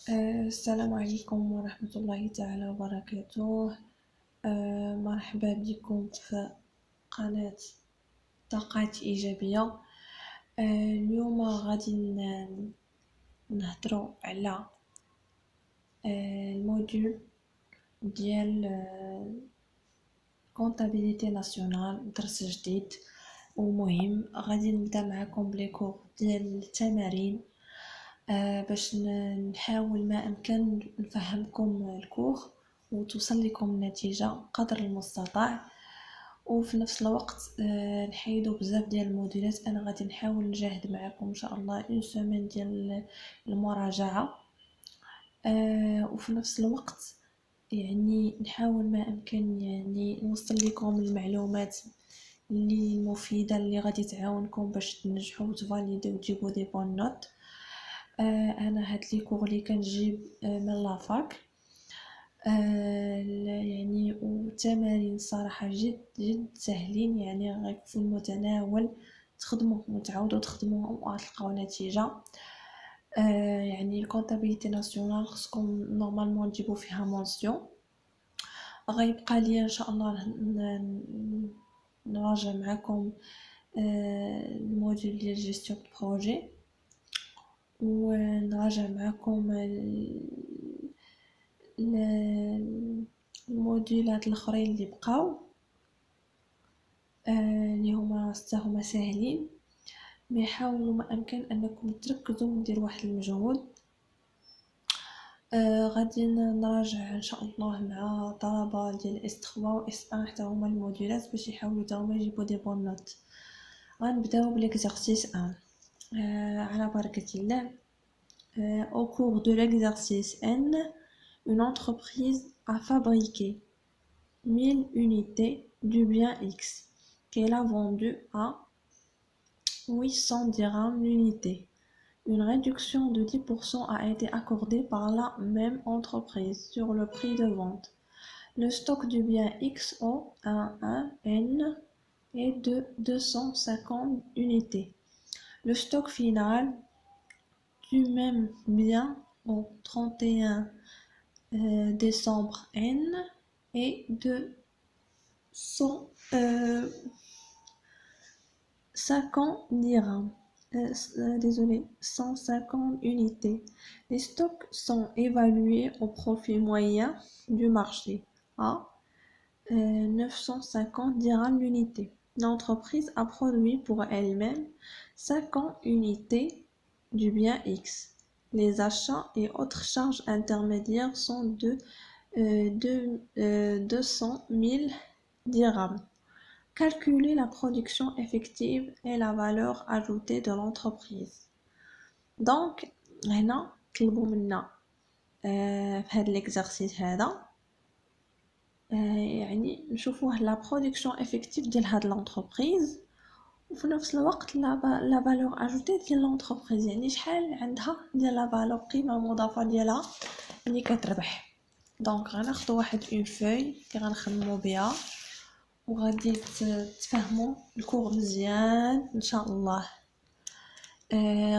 السلام عليكم ورحمة الله تعالى وبركاته. مرحبا بكم في قناة طاقات إيجابية. اليوم غادي نهضروا على الموديول ديال كونتابيليتي ناسيونال، درس جديد ومهم. غادي نبدا معكم بليكور ديال التمارين باش نحاول ما امكن نفهمكم الكور وتوصل لكم النتيجه قدر المستطاع، وفي نفس الوقت نحيدو بزاف ديال الموديلات. انا غادي نحاول نجاهد معكم ان شاء الله اون سيمين ديال المراجعه، وفي نفس الوقت يعني نحاول ما امكن يعني نوصل لكم المعلومات اللي مفيده اللي غادي تعاونكم باش تنجحوا وتفاليديو وتجيبوا دي بون نوت. انا هاد لي كور اللي كنجيب من لافاك، يعني وتمارين صراحه جد جد سهلين، يعني غير في المتناول. تخدموا وتعاودوا تخدموا وغتلقاو نتيجه. يعني الكونتابيليتي ناسيونال خصكم نورمالمون تجيبوا فيها مونسيون. غيبقى لي ان شاء الله نراجع معكم الموديل ديال جيستيون بروجي، ونراجع معكم الموديولات الاخرين اللي بقاو، اللي هما هما ساهلين. مي حاولوا ما امكن انكم تركزوا وندير واحد المجهود. غادي نراجع ان شاء الله مع طلبه ديال اس 3 و اس 1 حتى هما الموديولات باش يحاولوا حتى هما يجيبوا دي بون نوت. غنبداو بليكزارسيس 1. على بركه الله. Au cours de l'exercice N, une entreprise a fabriqué 1000 unités du bien X qu'elle a vendu à 800 dirhams l'unité. Une réduction de 10% a été accordée par la même entreprise sur le prix de vente. Le stock du bien XO11N est de 250 unités. Le stock final du même bien au 31 décembre N est de 150 dirhams. 150 unités. Les stocks sont évalués au profit moyen du marché à 950 dirhams l'unité. L'entreprise a produit pour elle-même 50 unités du bien X. Les achats et autres charges intermédiaires sont de 200 000 dirhams. Calculer la production effective et la valeur ajoutée de l'entreprise. Donc, هنا طلبوا منا في هذا l'exercice هذا يعني نشوفوه لا برودكسيون افكتيف ديال هاد لونتربريز، وفي نفس الوقت لا فالور اجوتي ديال لونتربريز، يعني شحال عندها ديال لا فالور قيمه مضافه ديالها اللي كتربح. دونك غناخدو واحد اون فوي اللي غنخدمو بها وغادي تفهموا الكور مزيان ان شاء الله.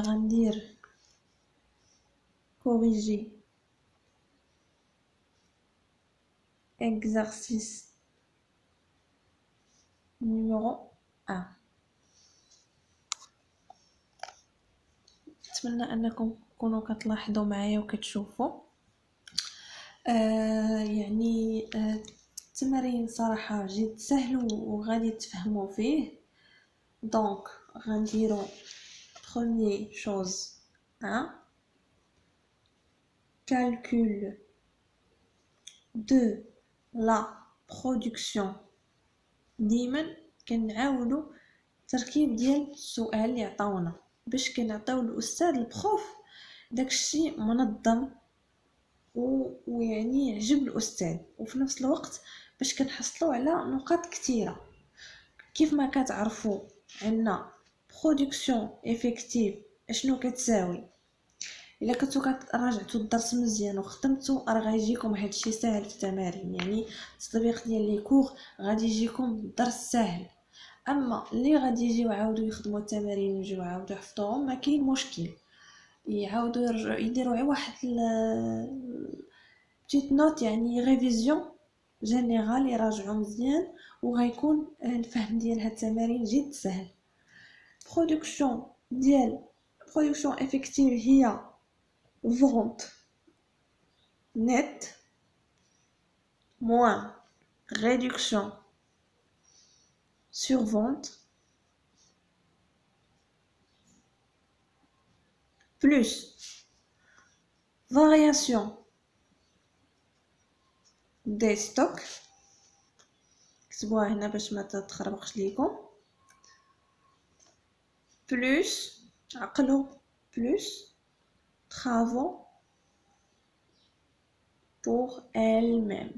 غندير كوريجي exercice numéro 1. نتمنى انكم تكونوا كتلاحظوا معايا وكتشوفوا. يعني التمارين صراحه جد سهل وغادي تفهموا فيه. دونك غنديرو première chose 1 calcul de la production. ديما كنعاودوا التركيب ديال السؤال اللي عطاونا باش كنعطيو الاستاذ البروف داكشي منظم ويعني يعجب الاستاذ، وفي نفس الوقت باش كنحصلوا على نقاط كثيره. كيف ما كتعرفوا عندنا برودكسيون افكتيف اشنو كتساوي. الا كنتو راجعتوا الدرس مزيان وخدمتوا راه غيجيكم هادشي ساهل في التمارين، يعني التطبيق ديال لي كور غادي يجيكم الدرس ساهل. اما اللي غادي يجيو عاودوا يخدموا التمارين ويجيو عاودوا يحفظوهم ما كاين مشكل. يعاودوا يديروا غير واحد بتيت نوت يعني ريفيزيون جينيرال يراجعوا مزيان وغيكون الفهم ديال هاد التمارين جد سهل. برودكسيون افكتيف هي vente nette moins réduction sur vente plus variation des stocks. كتبوها هنا باش ما تتخربقش ليكم. plus عقلوا plus travaux pour elle-même.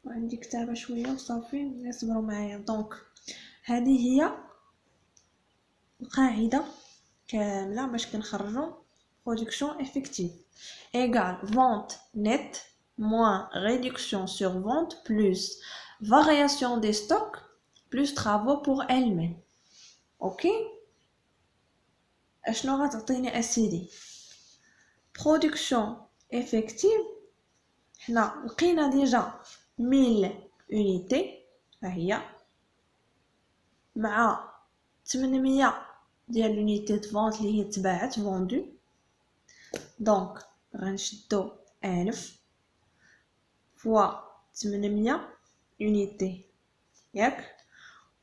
وعندي كتابة شوية وصافي نصبروا معايا. دونك هذه هي القاعدة كاملة باش كنخرجوا production effective égale vente nette moins réduction sur vente plus variation des stocks plus travaux pour elle-même. ok اشنو غتعطيني اسيدي؟ production effective حنا لقينا ديجا 1000 unité ها هي مع 800 ديال l'unité de vente اللي هي تباعت vendu. دونك غنشدو 1000 فوا 800 unité ياك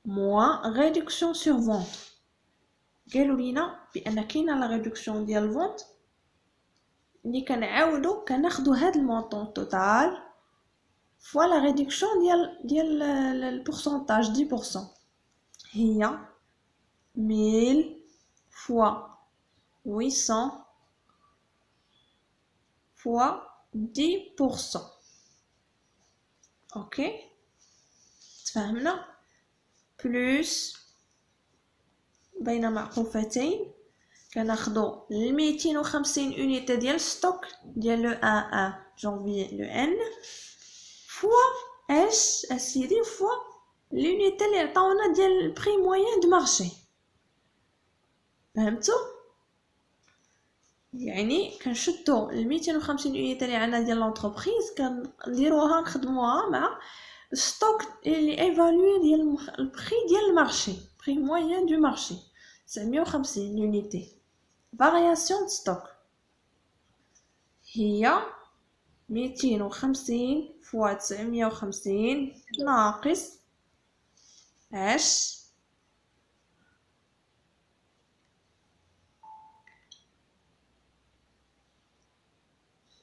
moins réduction sur vente. قالوا لينا بان كاينه لا ريدكسيون ديال الفونت اللي كنعاودو كناخدو هاد المونطون توتال فوا لا ريدكسيون ديال البورسونتاج 10% هي 1000 فوا 800 فوا 10%. اوكي تفهمنا؟ بلس بين معقوفتين كناخدو 250 unité ديال ستوك ديال لو 1 جانفي لو ان فوا اش اسيدي فوا l'unité اللي عطاونا ديال البري موين دو مارشي. فهمتوا؟ يعني كنشدو 250 unité اللي عندنا ديال لونتربريز كنديروها نخدموها مع ستوك اللي ايفالوي ديال البري ديال المارشي بري موين دو مارشي 950 unité. variation de stock هي 250 فوا 950 ناقص اش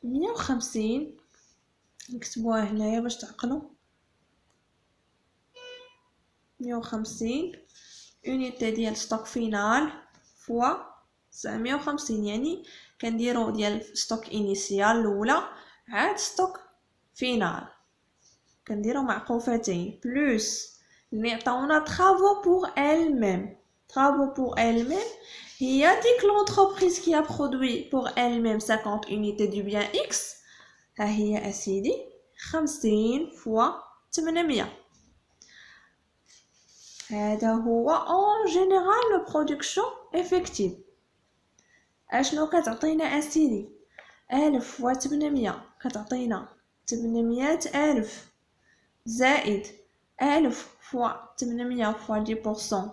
150 نكتبوها هنايا باش تعقلوا 150 unité ديال ستوك فينال فوا 950 يعني كنديرو ديال ستوك انيسيال الاولى عاد ستوك فينال كنديرو معقوفتين بلس اللي عطاونا travaux pour elle-même. travaux pour elle-même هي ديك l'entreprise qui a produit pour elle-même 50 unités du bien X. ها هي اسيدي 50 فوا 800. هذا هو en général le production effective. اشنو كتعطينا اسيدي؟ 1000 فوا 800 كتعطينا 800 ألف زائد 1000 فوا 800 فوا 10%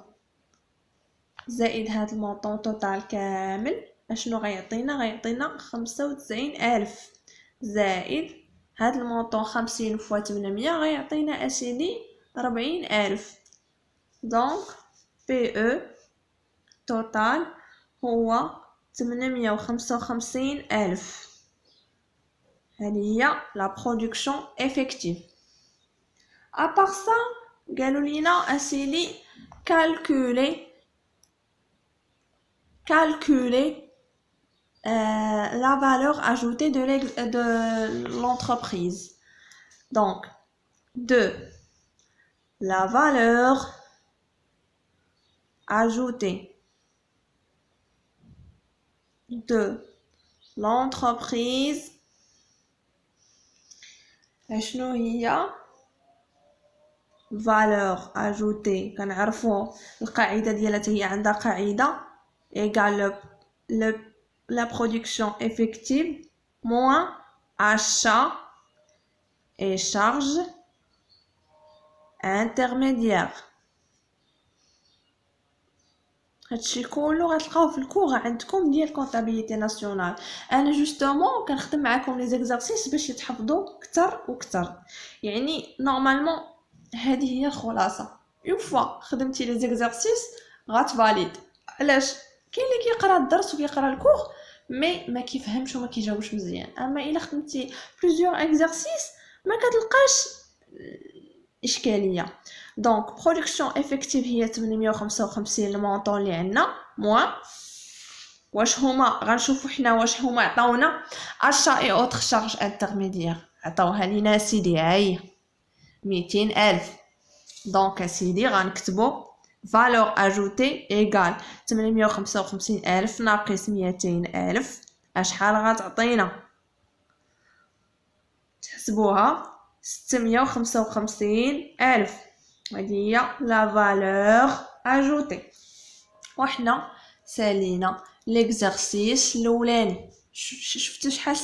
زائد هاد المونطون توتال كامل اشنو غيعطينا 95000 زائد هاد المونطون 50 فوا 800 غيعطينا اسيدي 40000. دونك بي او توتال هو 855,000. هذه هي la production effective. À part ça قالوا لينا اسيدي calculer la valeur ajoutée de l'entreprise. Donc de la valeur ajoutée de l'entreprise شنو هي valeur ajoutée كنعرفوا القاعدة ديالها هي عندها قاعدة égale la production effective moins achat et charges intermédiaires. هادشي كله غتلقاوه في الكور عندكم ديال كونطابيليتي ناسيونال. انا جوستومون كنخدم معكم لي زيكزارسيس باش يتحفظوا كتر وكتر. يعني نورمالمون هذه هي الخلاصه. اون فوا خدمتي لي زيكزارسيس غاتفاليد. علاش؟ كاين اللي كيقرا الدرس وكيقرا الكور مي ما كيفهمش وما كيجاوبش مزيان. اما الا خدمتي بليزيور اكزارسيس ما كتلقاش اشكاليه. دونك برودكسيون افيكتيف هي 855 المونطون اللي عندنا موان واش هما غنشوفوا حنا واش هما عطاونا اشا اي اوتر شارج انترميديير عطاوها لينا سيدي هاهي 200,000. دونك اسيدي غنكتبوا valeur ajoutée égale 855,000 ناقص 200,000 اشحال غتعطينا؟ تحسبوها 655,000. هذه هي لا valeur ajoutée. وحنا سالينا ليكزارسيس الاولاني. شفتوا شحال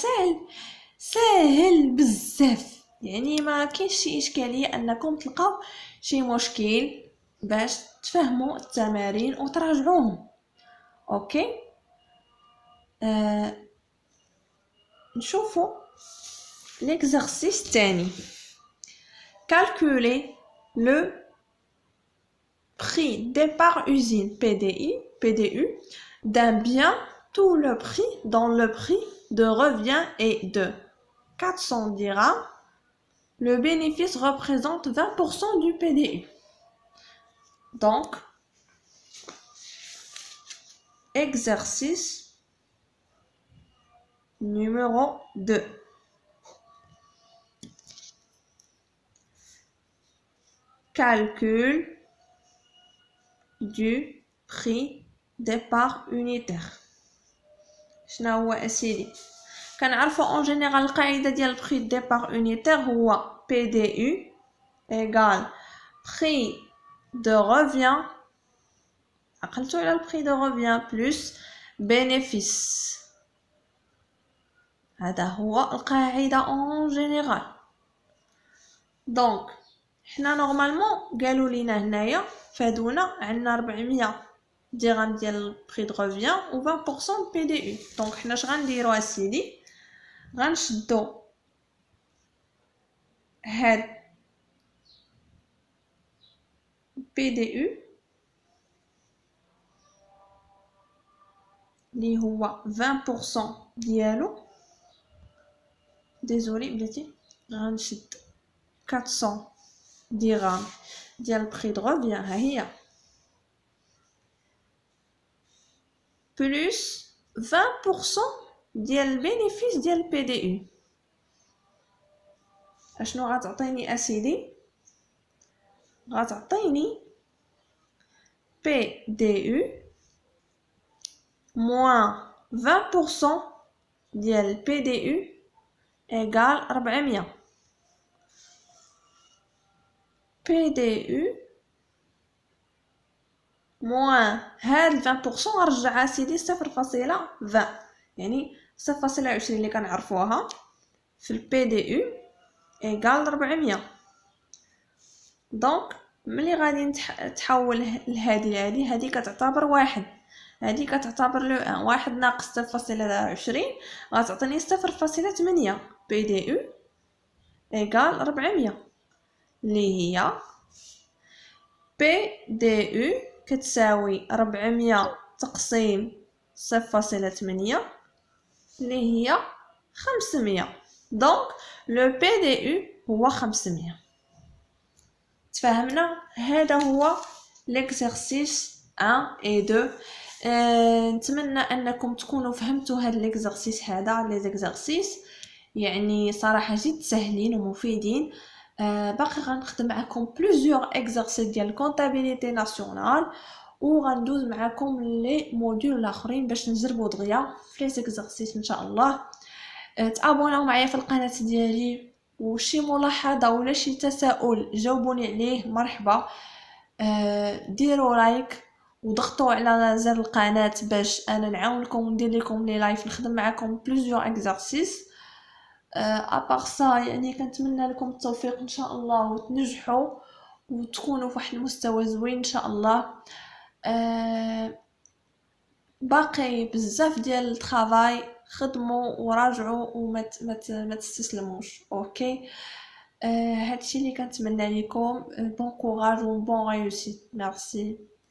ساهل بزاف. يعني ما كاينش شي اشكاليه انكم تلقاو شي مشكل باش تفهموا التمارين وتراجعوهم. اوكي نشوفوا l'exercice الثاني. calculer le prix départ usine PDU d'un bien. Tout le prix dans le prix de revient est de 400 dirhams. Le bénéfice représente 20% du PDU. Donc, exercice numéro 2. Calcul du prix départ unitaire. شنو هو اسيدي؟ كنعرفوا en général القاعده ديال prix départ unitaire هو PDU égale prix de revient. عقلتوا على prix de revient plus bénéfice. هذا هو القاعده en général. دونك حنا نورمالمون قالوا لينا هنايا فادونا عندنا 400 درهم ديال البري دو ريفيان و 20% بي دي او. دونك حنا اش غنديرو اسيدي؟ غنشدو هاد بي دي او اللي هو 20% ديالو. ديزولي بلاتي غنشد 400 درهم ديال البري دو ريفيان ها هي بلس 20% ديال البينيفيس ديال البي دي او. اشنو غتعطيني اسيدي؟ غتعطيني بي دي او موان 20% ديال البي دي او ايغال 400. بي دي او موان هاد 20% غنرجعها سيدي 0.20 يعني 0.20 اللي كنعرفوها في البي دي او ايغال 400. دونك ملي غادي تحول لهادي هادي كتعتبر واحد، هادي كتعتبر لو ان. واحد ناقص 0.20 غتعطيني 0.8 بي دي او ايغال 400 اللي هي بي دي او كتساوي 400 تقسيم 0.8 اللي هي 500. دونك لو بي دي او هو 500. تفهمنا؟ هذا هو ليكزارسيس 1 و 2. نتمنى انكم تكونوا فهمتوا هذا ليكزارسيس هذا. لي زيكزارسيس يعني صراحه جد سهلين ومفيدين. باقي غنخدم معكم بليزيور اكزرسيس ديال الكونطابيليتي ناسيونال وغندوز معكم لي موديول الاخرين باش نجربوا دغيا في لي اكزرسيس ان شاء الله. تابوناو معايا في القناه ديالي وشي ملاحظة ولا شي تساؤل جاوبوني عليه مرحبا. ديروا لايك وضغطوا على زر القناة باش انا نعاونكم وندير لكم لي لايف نخدم معكم بليزيور اكزرسيس. ابار سا يعني كنتمنى لكم التوفيق ان شاء الله وتنجحوا وتكونوا في واحد المستوى زوين ان شاء الله. باقي بزاف ديال الترافاي، خدموا وراجعوا وما ما تستسلموش. اوكي. هادشي اللي كنتمنى لكم. بون كوراج و بون ريوسيت. ميرسي.